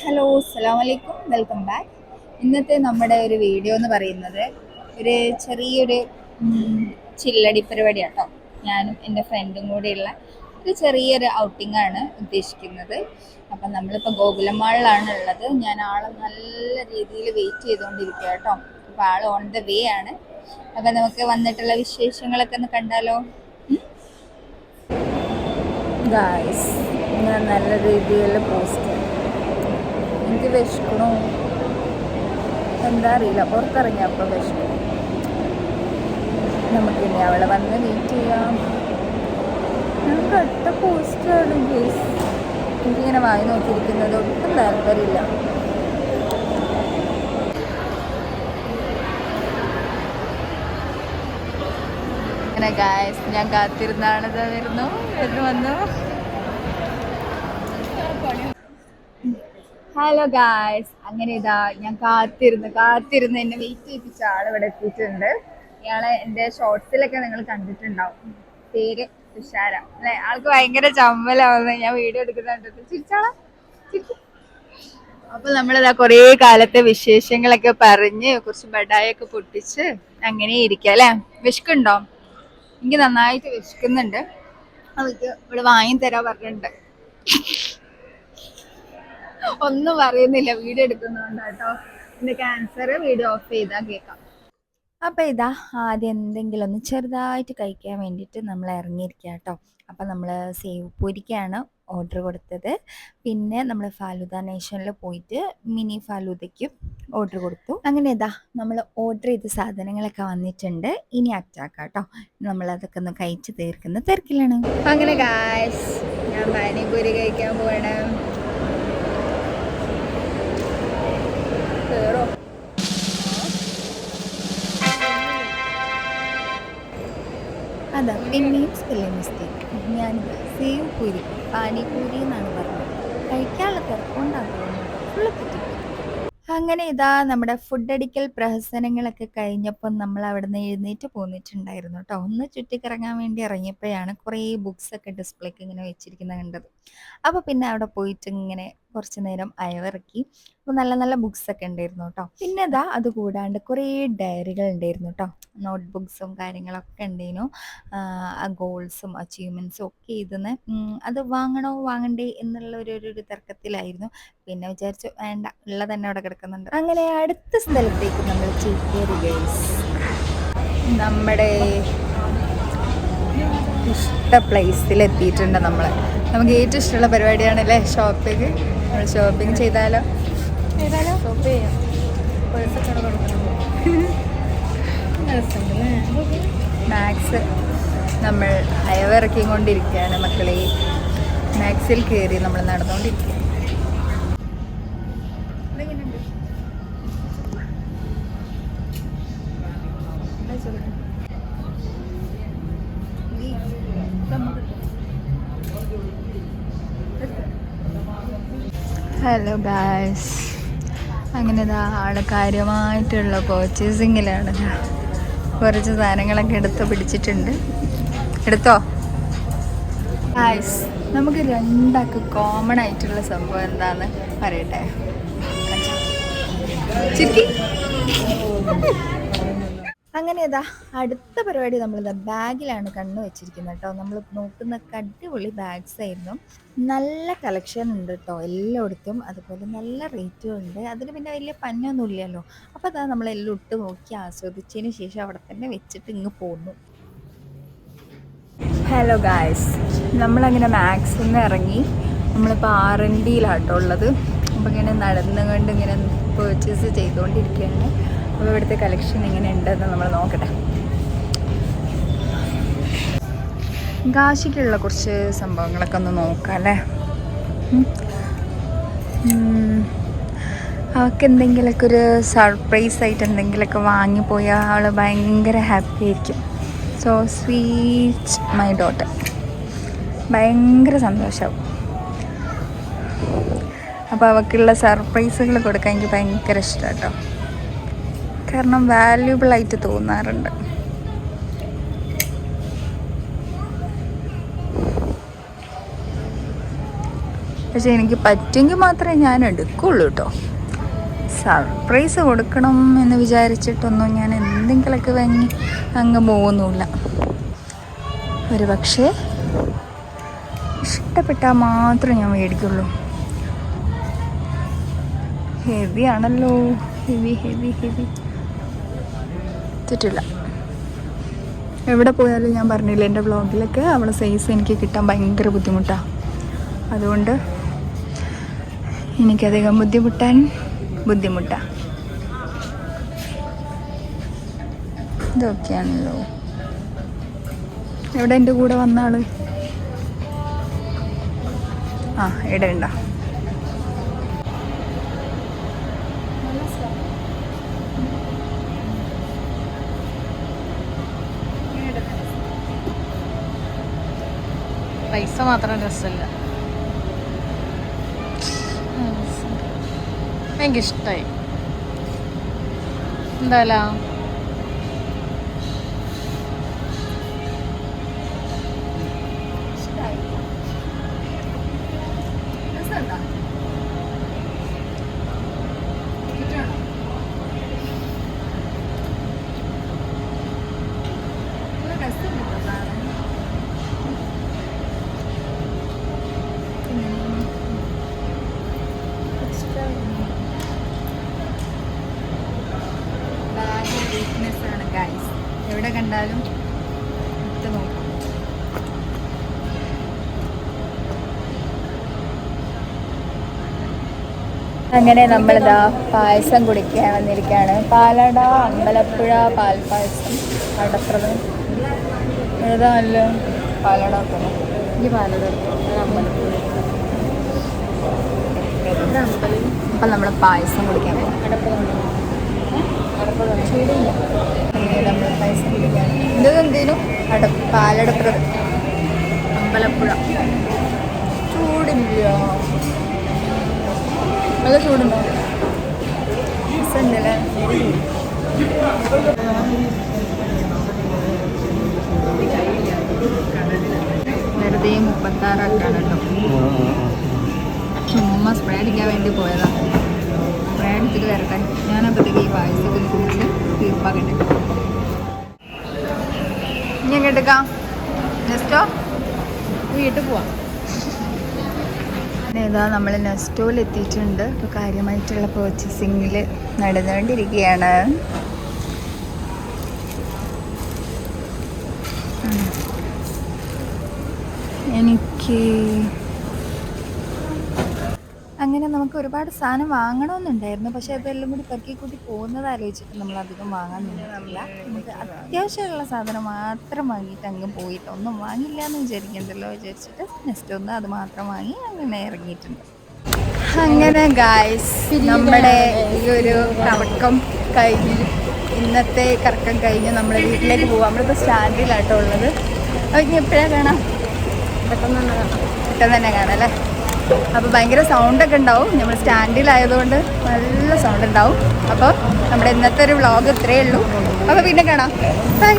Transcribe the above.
Hello, അസ്സലാമു അലൈക്കും, welcome back. ഇന്നത്തെ നമ്മുടെ ഒരു വീഡിയോ എന്ന് പറയുന്നത് ഒരു ചെറിയൊരു ചില്ലടി പരിപാടിയാണ് കേട്ടോ. ഞാനും എൻ്റെ ഫ്രണ്ടും കൂടെയുള്ള ഒരു ചെറിയൊരു ഔട്ടിംഗ് ആണ് ഉദ്ദേശിക്കുന്നത്. അപ്പം നമ്മളിപ്പോൾ ഗോകുലം മാളിലാണ് ഉള്ളത്. ഞാൻ ആളെ നല്ല രീതിയിൽ വെയിറ്റ് ചെയ്തുകൊണ്ടിരിക്കുക കേട്ടോ. അപ്പോൾ ആൾ ഓൺ ദ വേ ആണ്. അപ്പം നമുക്ക് വന്നിട്ടുള്ള വിശേഷങ്ങളൊക്കെ ഒന്ന് കണ്ടാലോ. ഗായ്സ്, ഞാൻ നല്ല രീതിയിൽ പോസ്റ്റ് എനിക്ക് വിശക്കണു, എന്താ അറിയില്ല, പുറത്തിറങ്ങിയപ്പോൾ വിശക്കണു. നമുക്കിനി അവളെ വന്ന് മീറ്റ് ചെയ്യാം. ഞാൻ കട്ട പോസ്റ്റാണ് ഗേസ്. എനിക്കിങ്ങനെ വായി നോക്കിയിരിക്കുന്നത് ഒട്ടും താല്പര്യമില്ല. അങ്ങനെ ഗായ്സ്, ഞാൻ കാത്തിരുന്നാണ് വരുന്നു എന്ന് വന്നു. ഹലോ ഗായ്സ്, അങ്ങനെ ഇതാ ഞാൻ കാത്തിരുന്ന് എന്നെ വെയിറ്റ് ചെയ്യിപ്പിച്ച ആൾ ഇവിടെ എത്തിയിട്ടുണ്ട്. ഇയാളെ എൻ്റെ ഷോർട്സിലൊക്കെ നിങ്ങൾ കണ്ടിട്ടുണ്ടാവും. പേര് തുഷാര അല്ലെ. ആൾക്ക് ഭയങ്കര ചമ്മലാവുന്നത് ഞാൻ വീഡിയോ എടുക്കുന്നുണ്ട്. ചിരിച്ചാളാ. അപ്പൊ നമ്മളിതാ കുറേ കാലത്തെ വിശേഷങ്ങളൊക്കെ പറഞ്ഞ് കുറച്ച് ബഡായൊക്കെ പൊട്ടിച്ച് അങ്ങനെ ഇരിക്കുക അല്ലെ. വിശക്കുണ്ടോ? എനിക്ക് നന്നായിട്ട് വിശക്കുന്നുണ്ട്. അവർക്ക് ഇവിടെ വാങ്ങി തരാൻ പറഞ്ഞിട്ടുണ്ട്. ഒന്നും പറയുന്നില്ല, വീഡിയോ എടുക്കുന്നതുകൊണ്ട് കേട്ടോ. എന്റെ ക്യാൻസർ വീഡിയോ ഓഫ് ചെയ്താൽ കേൾക്കാം. അപ്പം ഇതാ ആദ്യം എന്തെങ്കിലും ഒന്ന് ചെറുതായിട്ട് കഴിക്കാൻ വേണ്ടിയിട്ട് നമ്മൾ ഇറങ്ങിയിരിക്കുക കേട്ടോ. അപ്പം നമ്മൾ സേവ് പൂരിക്കാണ് ഓർഡർ കൊടുത്തത്. പിന്നെ നമ്മൾ ഫാലൂദ നേഷനിൽ പോയിട്ട് മിനി ഫാലൂദയ്ക്കും ഓർഡർ കൊടുത്തു. അങ്ങനെ ഇതാ നമ്മൾ ഓർഡർ ചെയ്ത സാധനങ്ങളൊക്കെ വന്നിട്ടുണ്ട്. ഇനി അറ്റാക്കാം കേട്ടോ. നമ്മളതൊക്കെ ഒന്ന് കഴിച്ച് തീർക്കുന്ന തിരക്കിലാണ്. അങ്ങനെ ഗായ്സ്, ഞാൻ പാനിപൂരി കഴിക്കാൻ പോവാണ്. അതാ പിന്നെയും സ്പെല്ലിംഗ് മിസ്റ്റേക്ക്. ഞാനിത് സേവ് പൂരി പാനിപൂരി എന്നാണ് പറഞ്ഞത്. കഴിക്കാനുള്ള തിരക്കുണ്ടാകുന്നു, ഫുള്ള് തെറ്റിപ്പോയി. അങ്ങനെ ഇതാ നമ്മുടെ ഫുഡ് അടിക്കൽ പ്രഹസനങ്ങളൊക്കെ കഴിഞ്ഞപ്പോൾ നമ്മൾ അവിടെ നിന്ന് എഴുന്നേറ്റ് പോന്നിട്ടുണ്ടായിരുന്നു കേട്ടോ. ഒന്ന് ചുറ്റിക്കറങ്ങാൻ വേണ്ടി ഇറങ്ങിയപ്പോഴാണ് കുറേ ബുക്സൊക്കെ ഡിസ്പ്ലേക്ക് ഇങ്ങനെ വെച്ചിരിക്കുന്നത് കണ്ടത്. അപ്പോൾ പിന്നെ അവിടെ പോയിട്ട് ഇങ്ങനെ കുറച്ച് നേരം അയവിറക്കി. അപ്പോൾ നല്ല നല്ല ബുക്സൊക്കെ ഉണ്ടായിരുന്നു കേട്ടോ. പിന്നെ ഇതാ അത് കൂടാണ്ട് കുറേ ഡയറികൾ ഉണ്ടായിരുന്നു കേട്ടോ. നോട്ട് ബുക്സും കാര്യങ്ങളൊക്കെ ഉണ്ടായിരുന്നു. ആ ഗോൾസും അച്ചീവ്മെൻറ്റ്സും ഒക്കെ ഇതിന്ന് അത് വാങ്ങണോ വാങ്ങണ്ടേ എന്നുള്ള ഒരു തർക്കത്തിലായിരുന്നു. പിന്നെ വിചാരിച്ചു വേണ്ട, ഉള്ള തന്നെ അവിടെ കിടക്കുന്നുണ്ട്. അങ്ങനെ അടുത്ത സ്ഥലത്തേക്ക് നമ്മൾ ചേക്കേറി ഗൈസ്. നമ്മുടെ ഇഷ്ട പ്ലേസിൽ എത്തിയിട്ടുണ്ട് നമ്മൾ. നമുക്ക് ഏറ്റവും ഇഷ്ടമുള്ള പരിപാടിയാണല്ലേ ഷോപ്പിംഗ്. നമ്മൾ ഷോപ്പിംഗ് ചെയ്താലോ ഷോപ്പ് ചെയ്യാം. മാക്സ് നമ്മൾ അയവിറക്കിക്കൊണ്ടിരിക്കുകയാണ് മക്കളെ. മാക്സിൽ കയറി നമ്മൾ നടന്നുകൊണ്ടിരിക്കുക. ഹലോ ഗായ്സ്, അങ്ങനെ ഇതാ ആള് കാര്യമായിട്ടുള്ള പർച്ചേസിങ്ങിലാണ്. കുറച്ച് സാധനങ്ങളൊക്കെ എടുത്ത് പിടിച്ചിട്ടുണ്ട്. എടുത്തോ ഗായ്സ്? നമുക്ക് രണ്ടാൾക്ക് കോമൺ ആയിട്ടുള്ള സംഭവം എന്താന്ന് പറയട്ടെ. അങ്ങനെ ഇതാ അടുത്ത പരിപാടി നമ്മളിതാ ബാഗിലാണ് കണ്ണ് വെച്ചിരിക്കുന്നത് കേട്ടോ. നമ്മൾ നോക്കുന്നൊക്കെ അടിപൊളി ബാഗ്സ് ആയിരുന്നു. നല്ല കളക്ഷൻ ഉണ്ട് കേട്ടോ എല്ലായിടത്തും. അതുപോലെ നല്ല റേറ്റും ഉണ്ട്. അതിന് പിന്നെ വലിയ പഞ്ഞൊന്നും ഇല്ലല്ലോ. അപ്പോൾ അതാ നമ്മളെല്ലാം ഇട്ട് നോക്കി ആസ്വദിച്ചതിന് ശേഷം അവിടെ തന്നെ വെച്ചിട്ട് ഇങ്ങ് പോന്നു. ഹലോ ഗായ്സ്, നമ്മളങ്ങനെ മാക്സിൽ നിന്ന് ഇറങ്ങി. നമ്മളിപ്പോൾ R&Dയിലാട്ടോ ഉള്ളത്. അപ്പോൾ ഇങ്ങനെ നടന്നുകൊണ്ട് ഇങ്ങനെ പർച്ചേസ് ചെയ്തുകൊണ്ടിരിക്കുകയാണ്. അപ്പോൾ ഇവിടുത്തെ കളക്ഷൻ എങ്ങനെ ഉണ്ടെന്ന് നമ്മൾ നോക്കട്ടെ. കാശിക്കുള്ള കുറച്ച് സംഭവങ്ങളൊക്കെ ഒന്ന് നോക്കാം അല്ലേ. അവൾക്ക് എന്തെങ്കിലുമൊക്കെ ഒരു സർപ്രൈസ് ആയിട്ട് എന്തെങ്കിലുമൊക്കെ വാങ്ങിപ്പോയാൽ അവൾ ഭയങ്കര ഹാപ്പി ആയിരിക്കും. സോ സ്വീറ്റ് മൈ ഡോട്ടർ, ഭയങ്കര സന്തോഷമാവും. അപ്പോൾ അവൾക്കുള്ള സർപ്രൈസുകൾ കൊടുക്കാൻ എനിക്ക് ഭയങ്കര ഇഷ്ടമാണ് കേട്ടോ. കാരണം വാല്യുബിളായിട്ട് തോന്നാറുണ്ട്. പക്ഷേ എനിക്ക് പറ്റുമെങ്കിൽ മാത്രമേ ഞാൻ എടുക്കുള്ളൂ കേട്ടോ. സർപ്രൈസ് കൊടുക്കണം എന്ന് വിചാരിച്ചിട്ടൊന്നും ഞാൻ എന്തെങ്കിലുമൊക്കെ വാങ്ങി അങ്ങ് പോകുന്നില്ല. ഒരു പക്ഷേ ഇഷ്ടപ്പെട്ടാൽ മാത്രമേ ഞാൻ മേടിക്കുള്ളൂ. ഹെവി ആണല്ലോ, ഹെവി ഹെവി ഹെവി. തെറ്റില്ല. എവിടെ പോയാലും ഞാൻ പറഞ്ഞില്ല, എൻ്റെ വ്ളോഗിലൊക്കെ അവളെ സൈസ് എനിക്ക് കിട്ടാൻ ഭയങ്കര ബുദ്ധിമുട്ടാണ്. അതുകൊണ്ട് എനിക്കധികം ബുദ്ധിമുട്ടാണ്. ഇതൊക്കെയാണല്ലോ. എവിടെ എൻ്റെ കൂടെ വന്ന ആള്? ആ, ഇടണ്ട. പൈസ മാത്രം രസമില്ല. എനിക്കിഷ്ടായി. എന്തായാലും എവിടെ കണ്ടാലും ഇട്ട് നോക്കാം. അങ്ങനെ നമ്മളിതാ പായസം കുടിക്കാൻ വന്നിരിക്കുകയാണ്. പാലട, അമ്പലപ്പുഴ പാൽപ്പായസം, അടപ്രഥമൻ. ഏതാണല്ലോ പാലട. ഈ പാലട അമ്പലപ്പുഴ. അപ്പം നമ്മൾ പായസം കുടിക്കാൻ പോകും. നമ്മൾ പായസം കുടിക്കാൻ ഇതെന്തേനും പാലടപ്രഥമൻ അമ്പലപ്പുഴ. ചൂടില്ല, നല്ല ചൂടുണ്ടോ? രസമുണ്ടല്ലേ? വെറുതെ 36 ആക്കാണ് കേട്ടോ. ചുമ്മാ സ്പ്രേ അടിക്കാൻ വേണ്ടി പോയതാണ്. സ്പ്രേ അടിച്ചിട്ട് വരട്ടെ. ഞാനപ്പോഴത്തേക്ക് ഈ പായസമൊക്കെ ഒന്ന് കുടിച്ച് തീർപ്പാക്കട്ടെ. ഇനി എങ്ങോട്ടേക്കാം? നെസ്റ്റോ വീട്ടിൽ പോവാം. ഇതാ നമ്മൾ നെസ്റ്റോയിൽ എത്തിയിട്ടുണ്ട്. ഇപ്പോൾ കാര്യമായിട്ടുള്ള പർച്ചേസിങ്ങിൽ നടന്നുകൊണ്ടിരിക്കുകയാണ്. എനിക്ക് അങ്ങനെ നമുക്ക് ഒരുപാട് സാധനം വാങ്ങണമെന്നുണ്ടായിരുന്നു. പക്ഷേ അതെല്ലാം കൂടി പെറുക്കിക്കൂട്ടി പോകുന്നത് ആലോചിച്ചിട്ട് നമ്മൾ അധികം വാങ്ങാൻ നിന്നിട്ടില്ല. നമുക്ക് അത്യാവശ്യമുള്ള സാധനം മാത്രം വാങ്ങിയിട്ട് അങ്ങ് പോയിട്ട് ഒന്നും വാങ്ങില്ല എന്ന് വിചാരിക്കണ്ടല്ലോ വിചാരിച്ചിട്ട് നെക്സ്റ്റ് ഒന്ന് അത് മാത്രം വാങ്ങി അങ്ങനെ ഇറങ്ങിയിട്ടുണ്ട്. അങ്ങനെ ഗായ്സ്, നമ്മുടെ ഈ ഒരു കറക്കം കഴിഞ്ഞ്, ഇന്നത്തെ കറക്കം കഴിഞ്ഞ് നമ്മൾ വീട്ടിലേക്ക് പോവാം. നമ്മളിപ്പോൾ സ്റ്റാൻഡിലാട്ടോ ഉള്ളത്. അപ്പോൾ ഇനി എപ്പോഴാണ് കാണാം? പെട്ടെന്ന് തന്നെ കാണാം അല്ലേ? അപ്പോൾ ഭയങ്കര സൗണ്ടൊക്കെ ഉണ്ടാവും. നമ്മൾ സ്റ്റാൻഡിലായതുകൊണ്ട് നല്ല സൗണ്ട് ഉണ്ടാവും. അപ്പോൾ നമ്മുടെ ഇന്നത്തെ ഒരു വ്ളോഗ് ഇത്രയേ ഉള്ളൂ. അപ്പോൾ പിന്നെ കാണാം. ബൈ.